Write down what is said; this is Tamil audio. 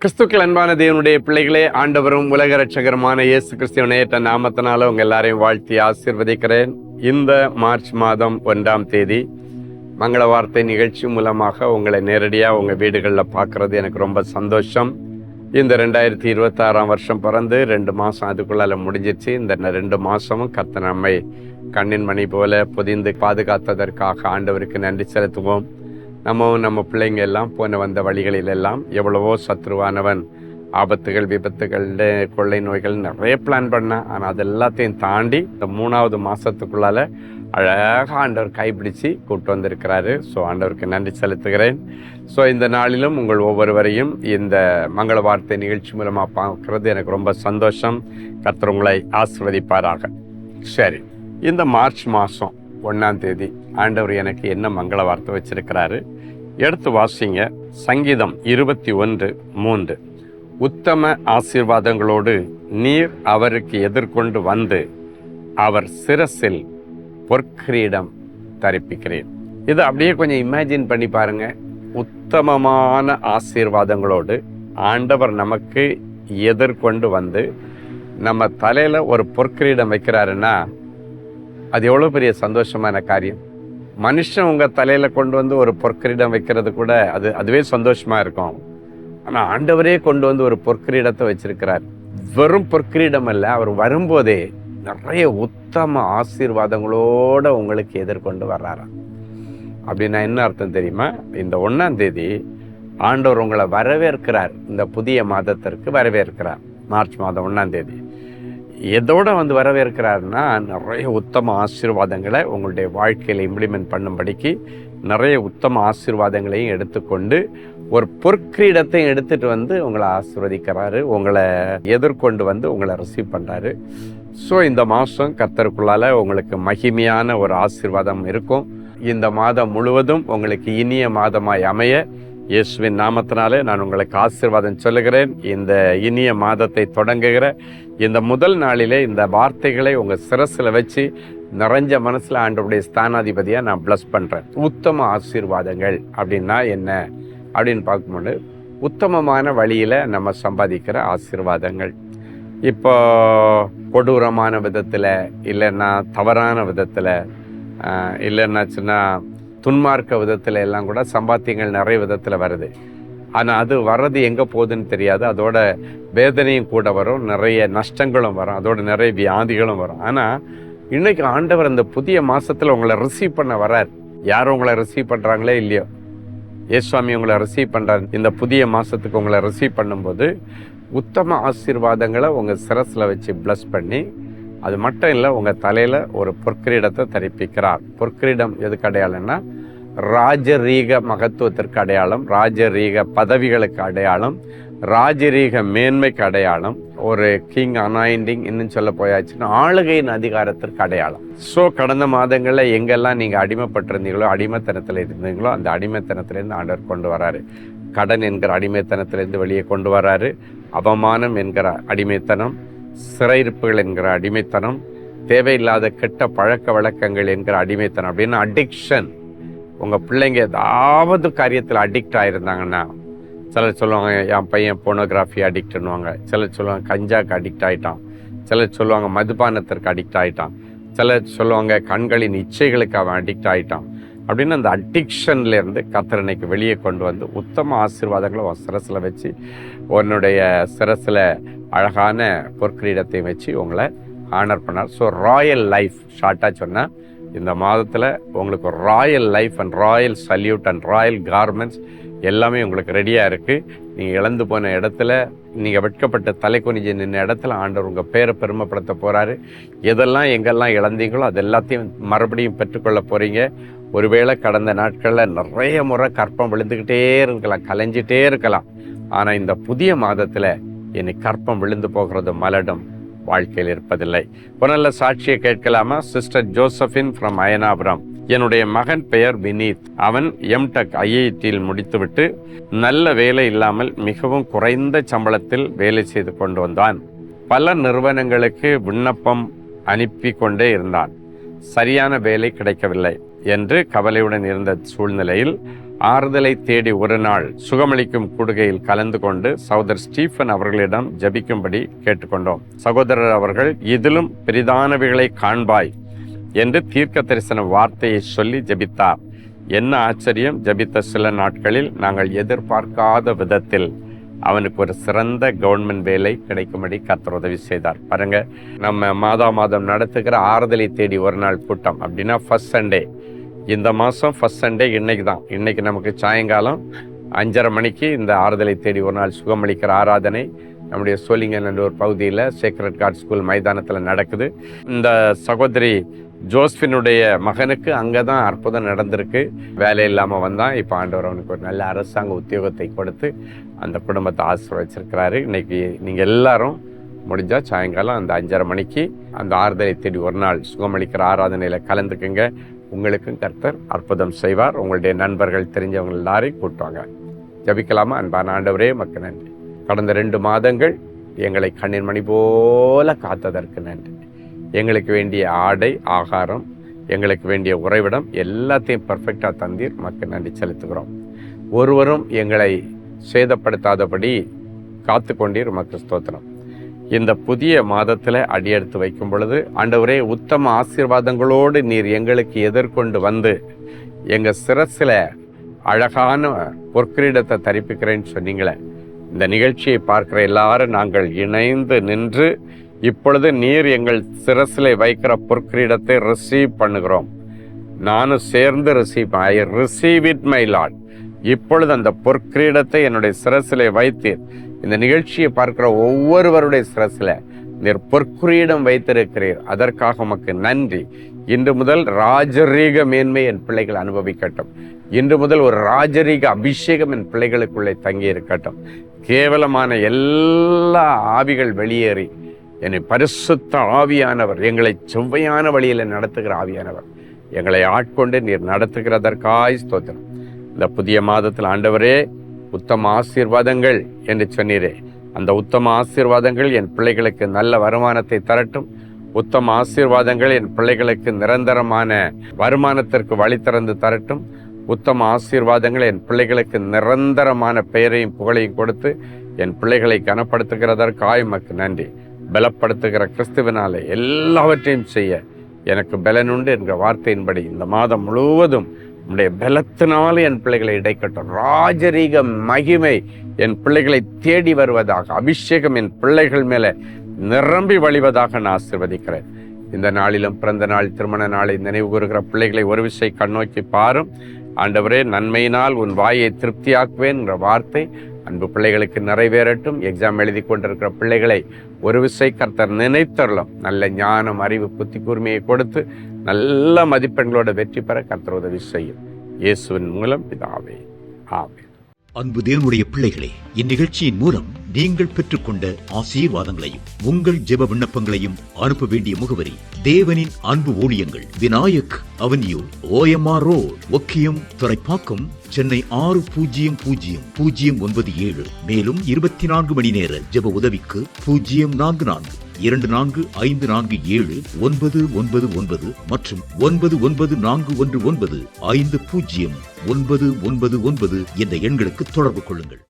கிறிஸ்துக்கள் அன்பான தேவனுடைய பிள்ளைகளே, ஆண்டவரும் உலக ரட்சகருமான இயேசு கிறிஸ்துவின் ஏற்ற நாமத்தினால உங்க எல்லாரையும் வாழ்த்தி ஆசீர்வதிக்கிறேன். இந்த மார்ச் மாதம் 1ஆம் தேதி மங்கள வார்த்தை நிகழ்ச்சி மூலமாக உங்களை நேரடியாக உங்கள் வீடுகளில் பார்க்குறது எனக்கு ரொம்ப சந்தோஷம். இந்த 2026ஆம் வருஷம் பிறந்து 2 மாதம் அதுக்குள்ளால முடிஞ்சிச்சு. இந்த 2 மாதமும் கர்த்தர் நம்மை கண்ணின் மணி போல பொதிந்து பாதுகாத்ததற்காக ஆண்டவருக்கு நன்றி செலுத்துவோம். நம்ம பிள்ளைங்க எல்லாம் போன வந்த வழிகளில் எல்லாம் எவ்வளவோ சத்ருவானவன் ஆபத்துகள், விபத்துகள், கொள்ளை நோய்கள் நிறைய பிளான் பண்ணான். ஆனால் அது எல்லாத்தையும் தாண்டி இந்த 3வது மாதத்துக்குள்ளால அழகாக ஆண்டவர் கைப்பிடிச்சு கூப்பிட்டு வந்திருக்கிறாரு. ஸோ ஆண்டவருக்கு நன்றி செலுத்துகிறேன். ஸோ இந்த நாளிலும் உங்கள் ஒவ்வொருவரையும் இந்த மங்கள வார்த்தை நிகழ்ச்சி மூலமாக பார்க்குறது எனக்கு ரொம்ப சந்தோஷம். கர்த்தர் உங்களை ஆசீர்வதிப்பாராக. சரி, இந்த மார்ச் மாதம் 1ஆம் தேதி ஆண்டவர் எனக்கு என்ன மங்கள வார்த்தை வச்சிருக்கிறாரு எடுத்து வாசிங்க. சங்கீதம் 21:3. உத்தம ஆசீர்வாதங்களோடு நீர் அவருக்கு எதிர்கொண்டு வந்து அவர் சிரசில் பொற்கிரீடம் தரிப்பிக்கிறேன். இது அப்படியே கொஞ்சம் இமேஜின் பண்ணி பாருங்க. உத்தமமான ஆசீர்வாதங்களோடு ஆண்டவர் நமக்கு எதிர்கொண்டு வந்து நம்ம தலையில ஒரு பொற்கிரீடம் வைக்கிறாருன்னா அது எவ்வளோ பெரிய சந்தோஷமான காரியம். மனுஷன் உங்கள் தலையில் கொண்டு வந்து ஒரு பொற்கிரீடம் வைக்கிறது கூட அதுவே சந்தோஷமாக இருக்கும். ஆனால் ஆண்டவரே கொண்டு வந்து ஒரு பொற்கிரீடத்தை வச்சிருக்கிறார். வெறும் பொற்கிரீடம் அல்ல, அவர் வரும்போதே நிறைய உத்தம ஆசீர்வாதங்களோடு உங்களுக்கு எதிர்கொண்டு வர்றாராம். அப்படின்னா என்ன அர்த்தம் தெரியுமா? இந்த 1ஆம் தேதி ஆண்டவர் உங்களை வரவேற்கிறார். இந்த புதிய மாதத்திற்கு வரவேற்கிறார். மார்ச் மாதம் 1ஆம் தேதி எதோட வந்து வரவேற்கிறாருன்னா, நிறைய உத்தம ஆசீர்வாதங்களை உங்களுடைய வாழ்க்கையில் இம்ப்ளிமெண்ட் பண்ணும்படிக்கு நிறைய உத்தம ஆசீர்வாதங்களையும் எடுத்துக்கொண்டு ஒரு பொற்கிரீடத்தையும் எடுத்துகிட்டு வந்து உங்களை ஆசீர்வதிக்கிறாரு. உங்களை எதிர்கொண்டு வந்து உங்களை ரிசீவ் பண்ணுறாரு. ஸோ இந்த மாதம் கர்த்தருக்குள்ளால உங்களுக்கு மகிமையான ஒரு ஆசீர்வாதம் இருக்கும். இந்த மாதம் முழுவதும் உங்களுக்கு இனிய மாதமாய் அமைய இயேசுவின் நாமத்தினாலே நான் உங்களுக்கு ஆசீர்வாதம் சொல்லுகிறேன். இந்த இனிய மாதத்தை தொடங்குகிற இந்த முதல் நாளிலே இந்த வார்த்தைகளை உங்கள் சிரசில் வச்சு நிறைஞ்ச மனசில் ஆண்டவருடைய ஸ்தானாதிபதியாக நான் ப்ளஸ் பண்ணுறேன். உத்தம ஆசீர்வாதங்கள் அப்படின்னா என்ன அப்படின்னு பார்க்கும்போது, உத்தமமான வழியில் நம்ம சம்பாதிக்கிற ஆசீர்வாதங்கள். இப்போ கொடூரமான விதத்தில், இல்லைன்னா தவறான விதத்தில், இல்லைன்னாச்சுன்னா துன்மார்க்க விதத்தில் எல்லாம் கூட சம்பாத்தியங்கள் நிறைய விதத்தில் வருது. ஆனால் அது வர்றது எங்கே போகுதுன்னு தெரியாது. அதோட வேதனையும் கூட வரும், நிறைய நஷ்டங்களும் வரும், அதோட நிறைய வியாதிகளும் வரும். ஆனால் இன்னைக்கு ஆண்டவர் அந்த புதிய மாதத்தில் உங்களை ரிசீவ் பண்ண வர்றார். யாரும் உங்களை ரிசீவ் பண்ணுறாங்களே இல்லையோ, இயேசுவாமி உங்களை ரிசீவ் பண்ணுறாரு. இந்த புதிய மாதத்துக்கு உங்களை ரிசீவ் பண்ணும்போது உத்தம ஆசீர்வாதங்களை உங்கள் சிரசில் வச்சு ப்ளஸ் பண்ணி, அது மட்டும் இல்லை, உங்கள் தலையில் ஒரு பொற்கிரீடத்தை தரிப்பிக்கிறார். பொற்கிரீடம் எதுக்கு அடையாளம்னா, ராஜரீக மகத்துவத்திற்கு அடையாளம், ராஜரீக பதவிகளுக்கு அடையாளம், ராஜரீக மேன்மைக்கு அடையாளம், ஒரு கிங் அனாயிண்டிங் இன்னும் சொல்ல போயாச்சுன்னா ஆளுகையின் அதிகாரத்திற்கு அடையாளம். ஸோ கடந்த மாதங்களில் எங்கெல்லாம் நீங்கள் அடிமைப்பட்டிருந்தீங்களோ, அடிமைத்தனத்தில் இருந்தீங்களோ, அந்த அடிமைத்தனத்திலேருந்து ஆண்டவர் கொண்டு வராரு. கடன் என்கிற அடிமைத்தனத்திலேருந்து வெளியே கொண்டு வராரு. அவமானம் என்கிற அடிமைத்தனம், சிறையிருப்புகள் என்கிற அடிமைத்தனம், தேவையில்லாத கெட்ட பழக்க வழக்கங்கள் என்கிற அடிமைத்தனம் அப்படின்னு அடிக்ஷன். உங்கள் பிள்ளைங்க ஏதாவது காரியத்தில் அடிக்ட் ஆகிருந்தாங்கன்னா, சிலர் சொல்லுவாங்க என் பையன் போனோகிராஃபி அடிக்ட்னுவாங்க, சிலர் சொல்லுவாங்க கஞ்சாக்கு அடிக்ட் ஆகிட்டான், சிலர் சொல்லுவாங்க மதுபானத்திற்கு அடிக்ட் ஆகிட்டான், சிலர் சொல்லுவாங்க கண்களின் இச்சைகளுக்கு அவன் அடிக்ட் ஆகிட்டான் அப்படின்னு அந்த அடிக்ஷன்லேருந்து கர்த்தர் இன்னைக்கு வெளியே கொண்டு வந்து உத்தம ஆசீர்வாதங்களை உன் சிரசில் வச்சு, உன்னுடைய சிரசில் அழகான பொற்கிரீடத்தை வச்சு உங்களை ஆனர் பண்ணார். ஸோ ராயல் லைஃப், ஷார்ட்டாக சொன்னால் இந்த மாதத்தில் உங்களுக்கு ஒரு Royal life and Royal salute and Royal garments எல்லாமே உங்களுக்கு ரெடியாக இருக்குது. நீங்கள் இழந்து போன இடத்துல, நீங்கள் வெட்கப்பட்ட தலை குனிஞ்சு நின்ற இடத்துல ஆண்டவர் உங்கள் பேரை பெருமைப்படுத்த போகிறாரு. எதெல்லாம் எங்கெல்லாம் இழந்தீங்களோ அது எல்லாத்தையும் மறுபடியும் பெற்றுக்கொள்ள போகிறீங்க. ஒருவேளை கடந்த நாட்களில் நிறைய முறை கற்பம் விழுந்துக்கிட்டே இருக்கலாம், கலைஞ்சிட்டே இருக்கலாம். ஆனால் இந்த புதிய மாதத்தில் இனி கற்பம் விழுந்து போகிறது மலடும் வாழ்க்கையில் இருப்பதில்லை. ஒரு நல்ல சாட்சியை கேட்கலாமா? Sister Josephine from Ayanapuram. என்னுடைய மகன் பெயர் வினீத். அவன் எம்டெக் ஐஐடியில் முடித்துவிட்டு நல்ல வேலை இல்லாமல் மிகவும் குறைந்த சம்பளத்தில் வேலை செய்து கொண்டு வந்தான். பல நிறுவனங்களுக்கு விண்ணப்பம் அனுப்பி கொண்டே இருந்தான். சரியான வேலை கிடைக்கவில்லை என்று கவலையுடன் இருந்த சூழ்நிலையில் ஆறுதலை தேடி ஒரு நாள் சுகமளிக்கும் கூடுகையில் கலந்து கொண்டு சகோதரர் ஸ்டீஃபன் அவர்களிடம் ஜெபிக்கும்படி கேட்டுக்கொண்டோம். சகோதரர் அவர்கள் இதிலும் பெரிதானவைகளை காண்பாய் என்று தீர்க்க தரிசன வார்த்தையை சொல்லி ஜெபித்தார். என்ன ஆச்சரியம்! ஜெபித்த சில நாட்களில் நாங்கள் எதிர்பார்க்காத விதத்தில் அவனுக்கு ஒரு சிறந்த கவர்மெண்ட் வேலை கிடைக்கும்படி கர்த்தர் உதவி செய்தார். பாருங்க, நம்ம மாதம் நடத்துகிற ஆறுதலை தேடி ஒரு நாள் கூட்டம் அப்படின்னா ஃபர்ஸ்ட் சண்டே, இந்த மாதம் ஃபர்ஸ்ட் சண்டே இன்னைக்கு தான். இன்னைக்கு நமக்கு சாயங்காலம் 5:30 மணிக்கு இந்த ஆறுதலை தேடி ஒரு நாள் சுகமளிக்கிற ஆராதனை நம்முடைய சோலிங்கன் என்ற ஒரு பகுதியில் சேக்ரட் கார்ட் ஸ்கூல் மைதானத்தில் நடக்குது. இந்த சகோதரி ஜோஸ்பினுடைய மகனுக்கு அங்கே தான் அற்புதம் நடந்திருக்கு. வேலை இல்லாமல் வந்தான். இப்போ ஆண்டவர் அவனுக்கு ஒரு நல்ல அரசாங்க உத்தியோகத்தை கொடுத்து அந்த குடும்பத்தை ஆசீர்வதிச்சிருக்கிறாரு. இன்னைக்கு நீங்கள் எல்லாரும் முடிஞ்சால் சாயங்காலம் அந்த 5:30 மணிக்கு அந்த ஆறுதலை தேடி ஒரு நாள் சுகமளிக்கிற ஆராதனையில் கலந்துக்குங்க. உங்களுக்கும் கர்த்தர் அற்புதம் செய்வார். உங்களுடைய நண்பர்கள் தெரிஞ்சவங்க எல்லாரையும் கூட்டுவாங்க. ஜபிக்கலாமா? அன்பான ஆண்டவரே, மக்கு நன்றி. கடந்த 2 மாதங்கள் எங்களை கண்ணீர் மணி போல காத்ததற்கு நன்றி. எங்களுக்கு வேண்டிய ஆடை, ஆகாரம், எங்களுக்கு வேண்டிய உறைவிடம் எல்லாத்தையும் பர்ஃபெக்டாக தந்தீர். மக்கள் நன்றி செலுத்துகிறோம். ஒருவரும் எங்களை சேதப்படுத்தாதபடி காத்து கொண்டீர். மக்கள் ஸ்தோத்திரம். இந்த புதிய மாதத்தில் அடியெடுத்து வைக்கும் பொழுது ஆண்டவரே, உத்தம ஆசீர்வாதங்களோடு நீர் எங்களுக்கு எதிர்கொண்டு வந்து எங்கள் சிரசில் அழகான பொற்கிரீடத்தை தரிப்பிக்கிறேன்னு சொன்னீங்களே. இந்த நிகழ்ச்சியை பார்க்குற எல்லாரும் நாங்கள் இணைந்து நின்று இப்பொழுது நீர் எங்கள் சிரசிலே வைக்கிற பொற்கிரீடத்தை ரிசீவ் பண்ணுகிறோம். நானும் சேர்ந்து ரிசீவ் இட் மை லார்ட். இப்பொழுது அந்த பொற்கிரீடத்தை என்னுடைய சிரசிலே வைத்தீர். இந்த நிகழ்ச்சியை பார்க்கிற ஒவ்வொருவருடைய சிரசில நீர் பொற்கிரீடம் வைத்திருக்கிறீர். அதற்காக உமக்கு நன்றி. இன்று முதல் ராஜரீக மேன்மை என் பிள்ளைகள் அனுபவிக்கட்டும். இன்று முதல் ஒரு ராஜரீக அபிஷேகம் என் பிள்ளைகளுக்குள்ளே தங்கி இருக்கட்டும். கேவலமான எல்லா ஆவிகள் வெளியேறி என்னை பரிசுத்த ஆவியானவர், எங்களை செவ்வையான வழியில் நடத்துகிற ஆவியானவர் எங்களை ஆட்கொண்டு நீர் நடத்துகிறதற்காய் ஸ்தோத்திரம். இந்த புதிய மாதத்தில் ஆண்டவரே, உத்தம ஆசீர்வாதங்கள் என்று சொன்னீரே, அந்த உத்தம ஆசீர்வாதங்கள் என் பிள்ளைகளுக்கு நல்ல வருமானத்தை தரட்டும். உத்தம ஆசீர்வாதங்கள் என் பிள்ளைகளுக்கு நிரந்தரமான வருமானத்திற்கு வழி திறந்து தரட்டும். உத்தம ஆசீர்வாதங்கள் என் பிள்ளைகளுக்கு நிரந்தரமான பெயரையும் புகழையும் கொடுத்து என் பிள்ளைகளை கனப்படுத்துகிறதற்காய் உமக்கு நன்றி. பலப்படுத்துகிற கிறிஸ்துவினாலே எல்லாவற்றையும் செய்ய எனக்கு பலனுண்டு என்கிற வார்த்தையின்படி இந்த மாதம் முழுவதும் உடைய பலத்தினாலே என் பிள்ளைகளை இடைக்கட்டும். ராஜரீக மகிமை என் பிள்ளைகளை தேடி வருவதாக, அபிஷேகம் என் பிள்ளைகள் மேலே நிரம்பி வழிவதாக நான் ஆசீர்வதிக்கிறேன். இந்த நாளிலும் பிறந்த நாள், திருமண நாளை நினைவு கூறுகிற பிள்ளைகளை ஒரு விசை கண்ணோக்கி பாரும். ஆண்டவரே, நன்மையினால் உன் வாயை திருப்தியாக்குவேன் என்ற வார்த்தை அன்பு பிள்ளைகளுக்கு நிறைவேறட்டும். எக்ஸாம் எழுதி கொண்டிருக்கிற பிள்ளைகளை ஒரு விசை கர்த்தர் நினைத்தரலாம். நல்ல ஞானம், அறிவு, புத்தி கூர்மையை கொடுத்து நல்ல மதிப்பெண்களோட வெற்றி பெற கர்த்தர் உதவி செய்யும். இயேசுவின் மூலம் பிதாவே, ஆமென். அன்பு தேவனுடைய பிள்ளைகளே, இந்நிகழ்ச்சியின் மூலம் நீங்கள் பெற்றுக்கொண்ட ஆசீர்வாதங்களையும் உங்கள் ஜெப விண்ணப்பங்களையும் அனுப்ப வேண்டிய முகவரி: தேவனின் அன்பு ஊழியங்கள், Vinayak avenue, OMR road, Okkiyam, Thoraipakkam, Chennai 600097. மேலும் 24 மணி நேர ஜெப உதவிக்கு 044-2454-79999 மற்றும் 9941150999 என்ற எண்களுக்கு தொடர்பு கொள்ளுங்கள்.